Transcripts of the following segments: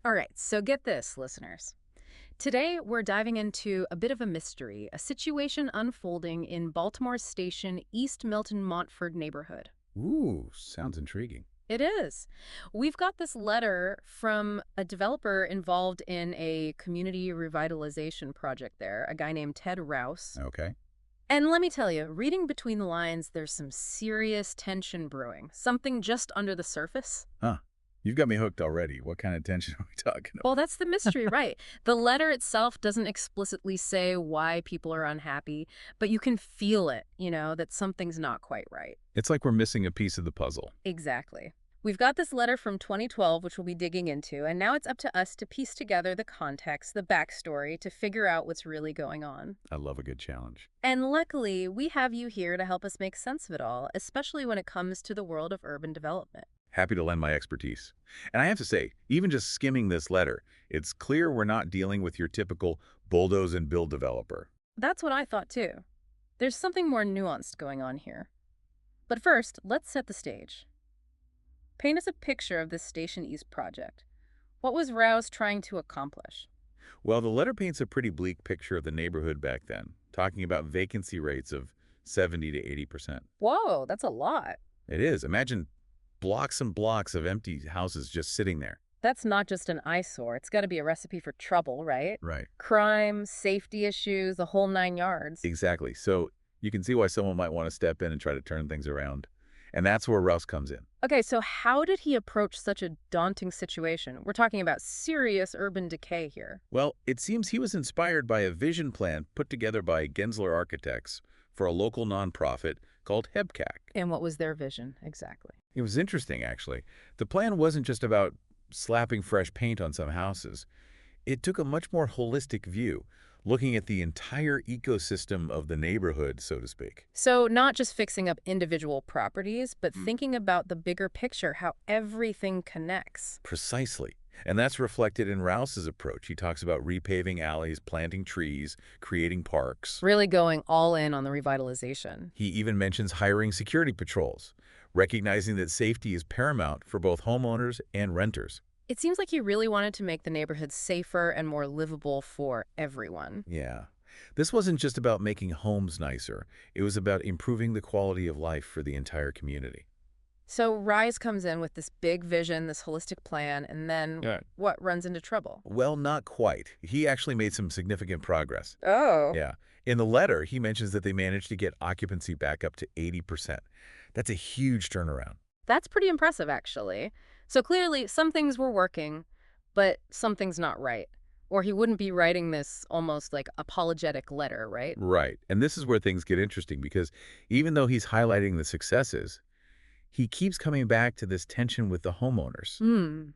All right, so get this, listeners. Today, we're diving into a bit of a mystery, a situation unfolding in Baltimore's Station, East Milton Montford neighborhood. Ooh, sounds intriguing. It is. We've got this letter from a developer involved in a community revitalization project there, a guy named Ted Rouse. Okay. And let me tell you, reading between the lines, there's some serious tension brewing, something just under the surface. Huh. You've got me hooked already. What kind of tension are we talking Well, about? that's the mystery, right? The letter itself doesn't explicitly say why people are unhappy, but you can feel it, that something's not quite right. It's like we're missing a piece of the puzzle. Exactly. We've got this letter from 2012, which we'll be digging into, and now it's up to us to piece together the context, the backstory, to figure out what's really going on. I love a good challenge. And luckily, we have you here to help us make sense of it all, especially when it comes to the world of urban development. Happy to lend my expertise. And I have to say, even just skimming this letter, it's clear we're not dealing with your typical bulldoze and build developer. That's what I thought too. There's something more nuanced going on here. But first, let's set the stage. Paint us a picture of this Station East project. What was Rouse trying to accomplish? Well, the letter paints a pretty bleak picture of the neighborhood back then, talking about vacancy rates of 70 to 80%. Whoa, that's a lot. It is. Imagine blocks and blocks of empty houses just sitting there. That's not just an eyesore. It's got to be a recipe for trouble, right? Right. Crime, safety issues, the whole nine yards. Exactly. So you can see why someone might want to step in and try to turn things around. And that's where Rouse comes in. Okay, so how did he approach such a daunting situation? We're talking about serious urban decay here. Well, it seems he was inspired by a vision plan put together by Gensler Architects for a local nonprofit called HEBCAC. And what was their vision exactly? It was interesting, actually. The plan wasn't just about slapping fresh paint on some houses. It took a much more holistic view, looking at the entire ecosystem of the neighborhood, so to speak. So, not just fixing up individual properties, but thinking about the bigger picture, how everything connects. Precisely. And that's reflected in Rouse's approach. He talks about repaving alleys, planting trees, creating parks. Really going all in on the revitalization. He even mentions hiring security patrols, recognizing that safety is paramount for both homeowners and renters. It seems like he really wanted to make the neighborhood safer and more livable for everyone. Yeah. This wasn't just about making homes nicer. It was about improving the quality of life for the entire community. So Rise comes in with this big vision, this holistic plan, and then Yeah. what runs into trouble? Well, not quite. He actually made some significant progress. Oh. Yeah. In the letter, he mentions that they managed to get occupancy back up to 80%. That's a huge turnaround. That's pretty impressive, actually. So clearly, some things were working, but something's not right. Or he wouldn't be writing this almost like apologetic letter, right? Right. And this is where things get interesting because even though he's highlighting the successes, he keeps coming back to this tension with the homeowners. Hmm.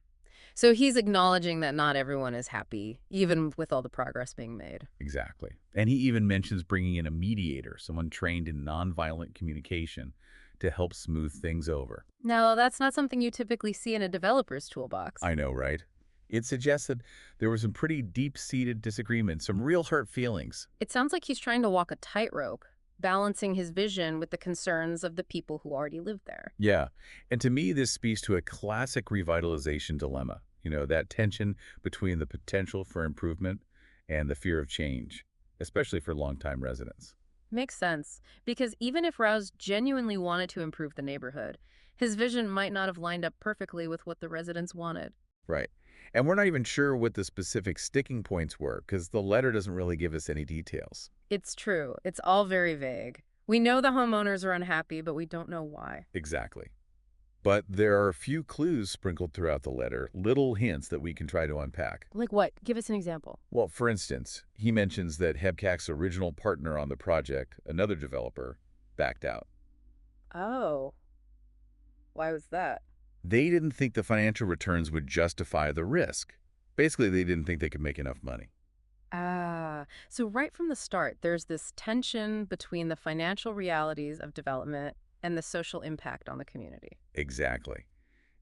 So he's acknowledging that not everyone is happy, even with all the progress being made. Exactly. And he even mentions bringing in a mediator, someone trained in nonviolent communication, to help smooth things over. No, that's not something you typically see in a developer's toolbox. I know, right? It suggests that there were some pretty deep-seated disagreements, some real hurt feelings. It sounds like he's trying to walk a tightrope, balancing his vision with the concerns of the people who already live there. Yeah. And to me, this speaks to a classic revitalization dilemma. That tension between the potential for improvement and the fear of change, especially for longtime residents. Makes sense, because even if Rouse genuinely wanted to improve the neighborhood, his vision might not have lined up perfectly with what the residents wanted. Right. And we're not even sure what the specific sticking points were because the letter doesn't really give us any details. It's true, it's all very vague. We know the homeowners are unhappy, but we don't know why. Exactly. But there are a few clues sprinkled throughout the letter, little hints that we can try to unpack. Like what? Give us an example. Well, for instance, he mentions that Hebcac's original partner on the project, another developer, backed out. Oh, why was that? They didn't think the financial returns would justify the risk. Basically, they didn't think they could make enough money. Ah, so right from the start, there's this tension between the financial realities of development and the social impact on the community. Exactly.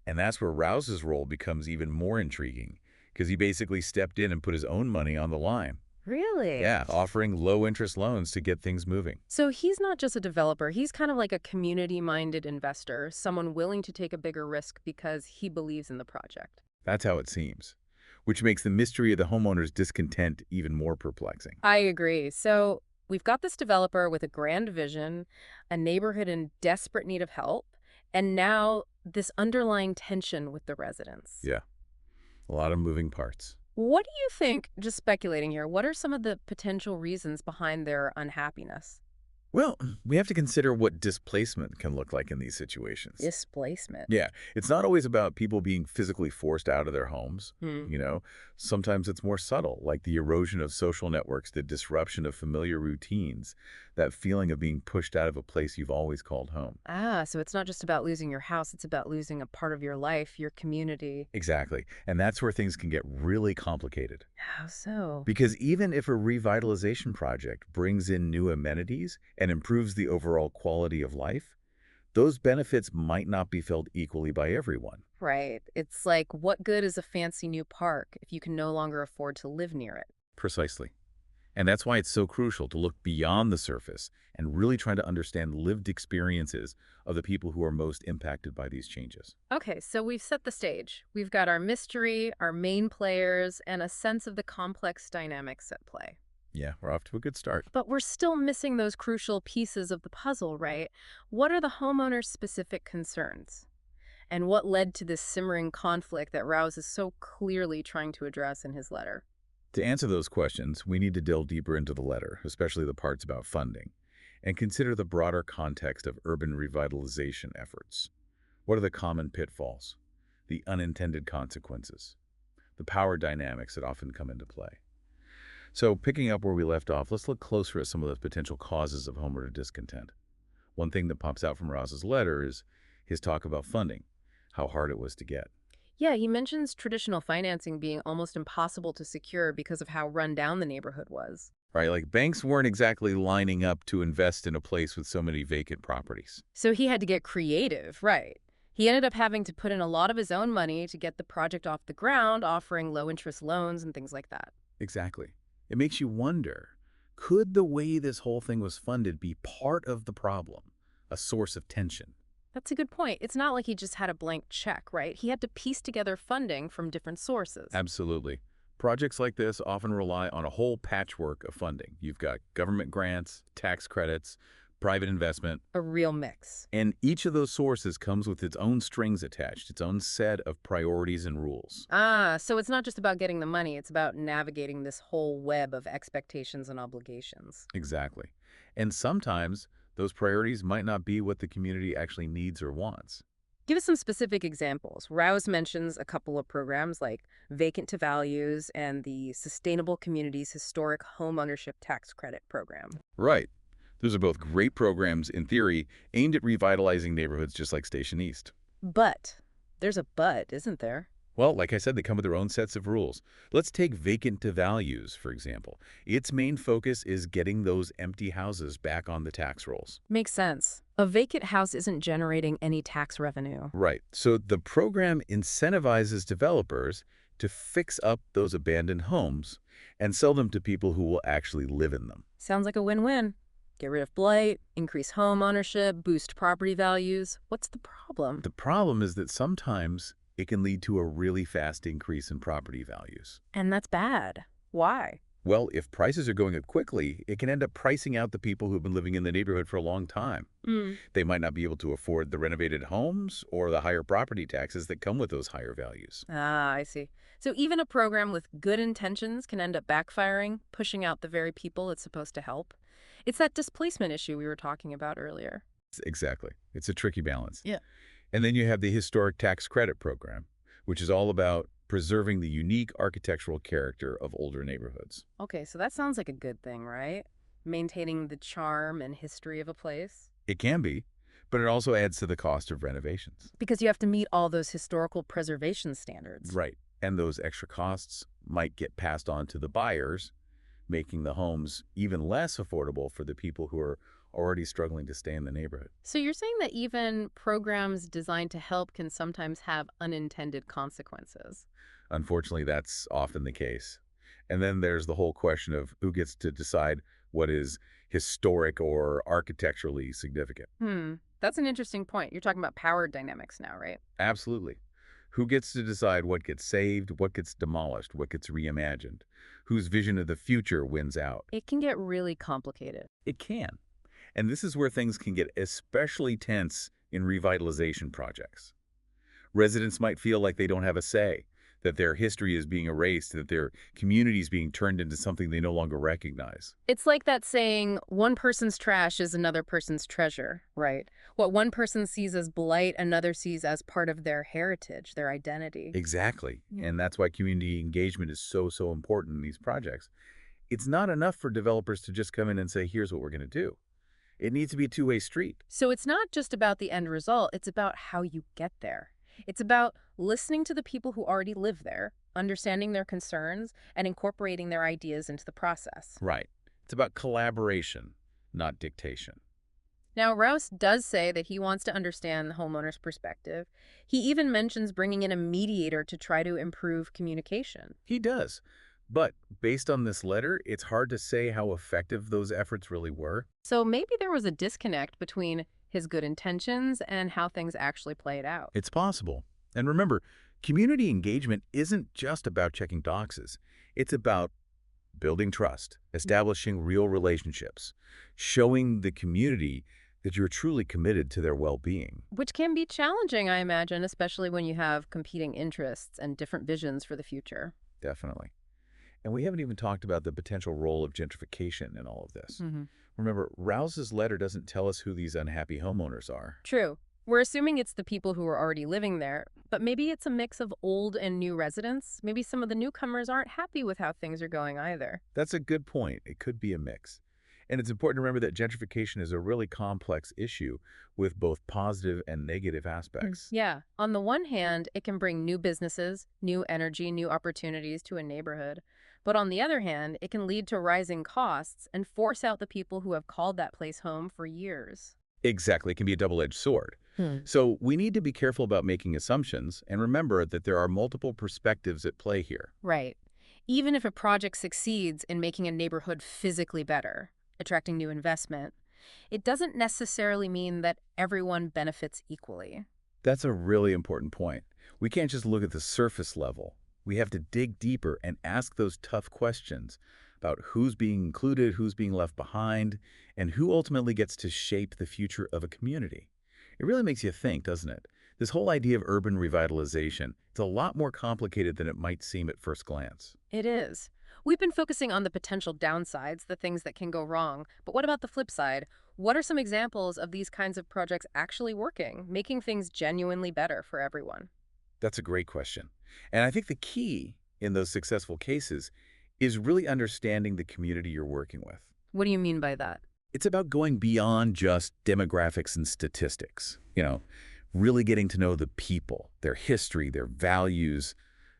And that's where Rouse's role becomes even more intriguing, because he basically stepped in and put his own money on the line. Really? Yeah, offering low-interest loans to get things moving. So he's not just a developer, he's kind of like a community-minded investor, someone willing to take a bigger risk because he believes in the project. That's how it seems. which makes the mystery of the homeowner's discontent even more perplexing. I agree. So we've got this developer with a grand vision, a neighborhood in desperate need of help, and now this underlying tension with the residents. Yeah, a lot of moving parts. What do you think, just speculating here, what are some of the potential reasons behind their unhappiness? Well, we have to consider what displacement can look like in these situations. Displacement. Yeah, it's not always about people being physically forced out of their homes. Hmm. You know, sometimes it's more subtle, like the erosion of social networks, the disruption of familiar routines, that feeling of being pushed out of a place you've always called home. Ah, so it's not just about losing your house, it's about losing a part of your life, your community. Exactly. And that's where things can get really complicated. How so? Because even if a revitalization project brings in new amenities and improves the overall quality of life, those benefits might not be felt equally by everyone. Right. It's like, what good is a fancy new park if you can no longer afford to live near it? Precisely. And that's why it's so crucial to look beyond the surface and really try to understand lived experiences of the people who are most impacted by these changes. Okay, so we've set the stage. We've got our mystery, our main players, and a sense of the complex dynamics at play. Yeah, we're off to a good start. But we're still missing those crucial pieces of the puzzle, right? What are the homeowner's specific concerns? And what led to this simmering conflict that Rouse is so clearly trying to address in his letter? To answer those questions, we need to delve deeper into the letter, especially the parts about funding, and consider the broader context of urban revitalization efforts. What are the common pitfalls, the unintended consequences, the power dynamics that often come into play? So, picking up where we left off, let's look closer at some of those potential causes of homeowner discontent. One thing that pops out from Rouse's letter is his talk about funding, how hard it was to get. Yeah, he mentions traditional financing being almost impossible to secure because of how run down the neighborhood was. Right? Like banks weren't exactly lining up to invest in a place with so many vacant properties. So he had to get creative, right? He ended up having to put in a lot of his own money to get the project off the ground, offering low interest loans and things like that. Exactly. It makes you wonder, could the way this whole thing was funded be part of the problem, a source of tension? That's a good point. It's not like he just had a blank check, right? He had to piece together funding from different sources. Absolutely. Projects like this often rely on a whole patchwork of funding. You've got government grants, tax credits, private investment, A real mix. and each of those sources comes with its own strings attached, its own set of priorities and rules. Ah, so it's not just about getting the money, it's about navigating this whole web of expectations and obligations. Exactly. And sometimes those priorities might not be what the community actually needs or wants. Give us some specific examples. Rouse mentions a couple of programs like Vacant to Values and the Sustainable Communities Historic Home Ownership Tax Credit Program. Right. Those are both great programs, in theory, aimed at revitalizing neighborhoods just like Station East. But there's a but, isn't there? Well, like I said, they come with their own sets of rules. Let's take vacant to values, for example. Its main focus is getting those empty houses back on the tax rolls. Makes sense. A vacant house isn't generating any tax revenue. Right. So the program incentivizes developers to fix up those abandoned homes and sell them to people who will actually live in them. Sounds like a win-win. Get rid of blight, increase home ownership, boost property values. What's the problem? The problem is that sometimes it can lead to a really fast increase in property values. And that's bad. Why? Well, if prices are going up quickly, it can end up pricing out the people who've been living in the neighborhood for a long time. Mm. They might not be able to afford the renovated homes or the higher property taxes that come with those higher values. Ah, I see. So even a program with good intentions can end up backfiring, pushing out the very people it's supposed to help. It's that displacement issue we were talking about earlier. Exactly. It's a tricky balance. Yeah. And then you have the Historic Tax Credit Program, which is all about preserving the unique architectural character of older neighborhoods. Okay, so that sounds like a good thing, right? Maintaining the charm and history of a place. It can be, but it also adds to the cost of renovations. Because you have to meet all those historical preservation standards. Right. And those extra costs might get passed on to the buyers, making the homes even less affordable for the people who are already struggling to stay in the neighborhood. So you're saying that even programs designed to help can sometimes have unintended consequences. Unfortunately, that's often the case. And then there's the whole question of who gets to decide what is historic or architecturally significant. That's an interesting point. You're talking about power dynamics now, right? Absolutely. Who gets to decide what gets saved, what gets demolished, what gets reimagined? Whose vision of the future wins out? It can get really complicated. It can. And this is where things can get especially tense in revitalization projects. Residents might feel like they don't have a say, that their history is being erased, that their community is being turned into something they no longer recognize. It's like that saying, one person's trash is another person's treasure, right? What one person sees as blight, another sees as part of their heritage, their identity. Exactly. Yeah. And that's why community engagement is so important in these projects. It's not enough for developers to just come in and say, here's what we're going to do. It needs to be a two-way street. So it's not just about the end result, it's about how you get there. It's about listening to the people who already live there, understanding their concerns, and incorporating their ideas into the process. Right. It's about collaboration, not dictation. Now, Rouse does say that he wants to understand the homeowner's perspective. He even mentions bringing in a mediator to try to improve communication. He does. But based on this letter, it's hard to say how effective those efforts really were. So maybe there was a disconnect between his good intentions and how things actually played out. It's possible. And remember, community engagement isn't just about checking boxes. It's about building trust, establishing real relationships, showing the community that you're truly committed to their well-being. Which can be challenging, I imagine, especially when you have competing interests and different visions for the future. Definitely. And we haven't even talked about the potential role of gentrification in all of this. Hmm. Remember, Rouse's letter doesn't tell us who these unhappy homeowners are. True. We're assuming it's the people who are already living there, but maybe it's a mix of old and new residents. Maybe some of the newcomers aren't happy with how things are going either. That's a good point. It could be a mix. And it's important to remember that gentrification is a really complex issue with both positive and negative aspects. Yeah. On the one hand, it can bring new businesses, new energy, new opportunities to a neighborhood. But on the other hand, it can lead to rising costs and force out the people who have called that place home for years. Exactly. It can be a double-edged sword. Hmm. So we need to be careful about making assumptions and remember that there are multiple perspectives at play here. Right. Even if a project succeeds in making a neighborhood physically better, attracting new investment, it doesn't necessarily mean that everyone benefits equally. That's a really important point. We can't just look at the surface level. We have to dig deeper and ask those tough questions about who's being included, who's being left behind, and who ultimately gets to shape the future of a community. It really makes you think, doesn't it? This whole idea of urban revitalization is a lot more complicated than it might seem at first glance. It is. We've been focusing on the potential downsides, the things that can go wrong. But what about the flip side? What are some examples of these kinds of projects actually working, making things genuinely better for everyone? That's a great question. And I think the key in those successful cases is really understanding the community you're working with. What do you mean by that? It's about going beyond just demographics and statistics, really getting to know the people, their history, their values,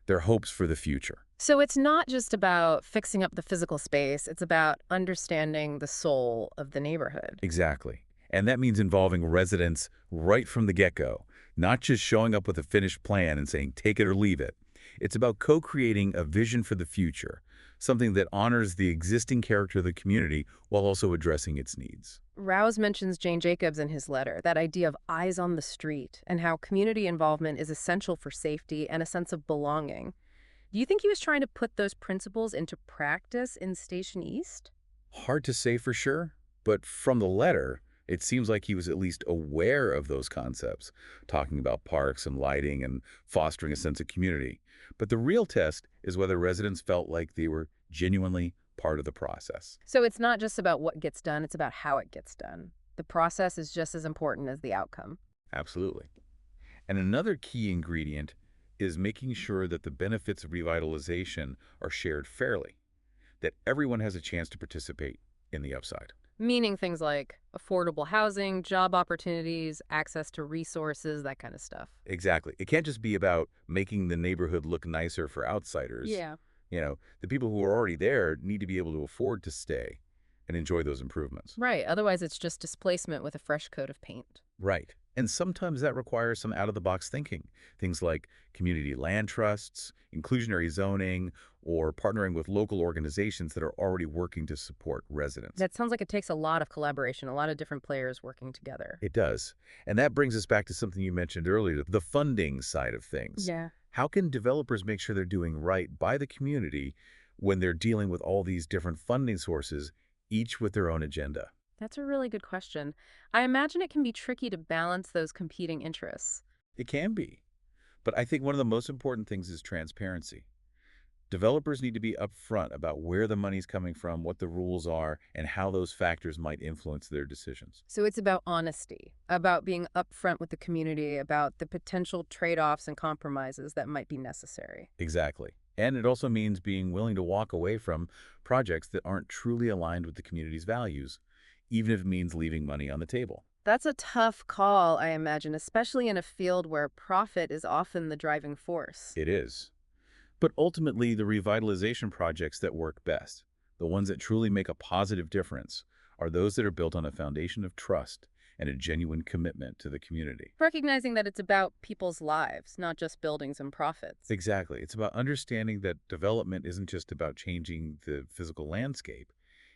their hopes for the future. So it's not just about fixing up the physical space, it's about understanding the soul of the neighborhood. Exactly. And that means involving residents right from the get-go, not just showing up with a finished plan and saying, take it or leave it. It's about co-creating a vision for the future, something that honors the existing character of the community while also addressing its needs. Rouse mentions Jane Jacobs in his letter, that idea of eyes on the street, and how community involvement is essential for safety and a sense of belonging. Do you think he was trying to put those principles into practice in Station East? Hard to say for sure, but from the letter, it seems like he was at least aware of those concepts, talking about parks and lighting and fostering a sense of community. But the real test is whether residents felt like they were genuinely part of the process. So it's not just about what gets done, it's about how it gets done. The process is just as important as the outcome. Absolutely. And another key ingredient is making sure that the benefits of revitalization are shared fairly, that everyone has a chance to participate in the upside. Meaning things like affordable housing, job opportunities, access to resources, that kind of stuff. Exactly. It can't just be about making the neighborhood look nicer for outsiders. Yeah. The people who are already there need to be able to afford to stay and enjoy those improvements. Right. Otherwise, it's just displacement with a fresh coat of paint. Right. And sometimes that requires some out-of-the-box thinking. Things like community land trusts, inclusionary zoning, or partnering with local organizations that are already working to support residents. That sounds like it takes a lot of collaboration, a lot of different players working together. It does. And that brings us back to something you mentioned earlier, the funding side of things. Yeah. How can developers make sure they're doing right by the community when they're dealing with all these different funding sources, each with their own agenda? That's a really good question. I imagine it can be tricky to balance those competing interests. It can be. But I think one of the most important things is transparency. Developers need to be upfront about where the money's coming from, what the rules are, and how those factors might influence their decisions. So it's about honesty, about being upfront with the community, about the potential trade-offs and compromises that might be necessary. Exactly. And it also means being willing to walk away from projects that aren't truly aligned with the community's values, even if it means leaving money on the table. That's a tough call, I imagine, especially in a field where profit is often the driving force. It is. But ultimately, the revitalization projects that work best, the ones that truly make a positive difference, are those that are built on a foundation of trust and a genuine commitment to the community. Recognizing that it's about people's lives, not just buildings and profits. Exactly. It's about understanding that development isn't just about changing the physical landscape.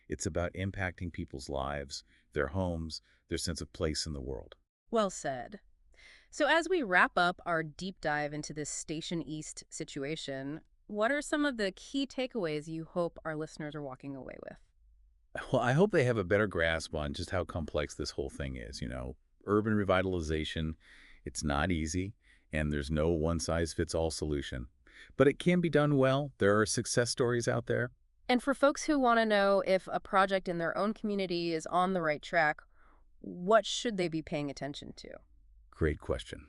It's about impacting people's lives, their homes, their sense of place in the world. Well said. So, as we wrap up our deep dive into this Station East situation, what are some of the key takeaways you hope our listeners are walking away with? Well, I hope they have a better grasp on just how complex this whole thing is. Urban revitalization, it's not easy, and there's no one-size-fits-all solution. But it can be done well. There are success stories out there. And for folks who want to know if a project in their own community is on the right track, what should they be paying attention to? Great question.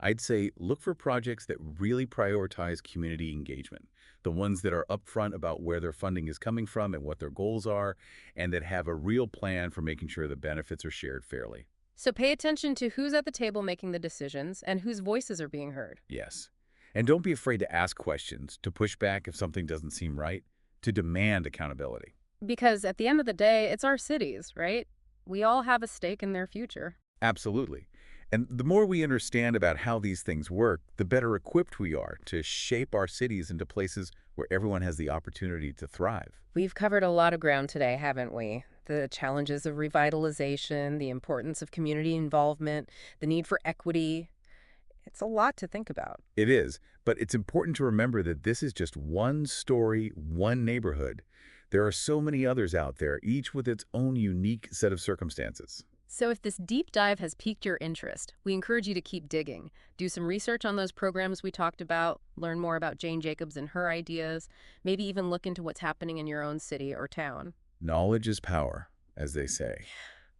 I'd say look for projects that really prioritize community engagement, the ones that are upfront about where their funding is coming from and what their goals are, and that have a real plan for making sure the benefits are shared fairly. So, pay attention to who's at the table making the decisions and whose voices are being heard. Yes. And don't be afraid to ask questions, to push back if something doesn't seem right, to demand accountability. Because at the end of the day, it's our cities, right? We all have a stake in their future. Absolutely. And the more we understand about how these things work, the better equipped we are to shape our cities into places where everyone has the opportunity to thrive. We've covered a lot of ground today, haven't we? The challenges of revitalization, the importance of community involvement, the need for equity. It's a lot to think about. It is, but it's important to remember that this is just one story, one neighborhood. There are so many others out there, each with its own unique set of circumstances. So if this deep dive has piqued your interest, we encourage you to keep digging. Do some research on those programs we talked about, learn more about Jane Jacobs and her ideas, maybe even look into what's happening in your own city or town. Knowledge is power, as they say.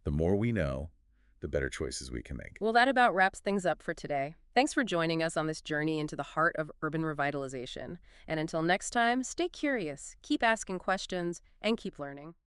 The more we know, the better choices we can make. Well, that about wraps things up for today. Thanks for joining us on this journey into the heart of urban revitalization. And until next time, stay curious, keep asking questions, and keep learning.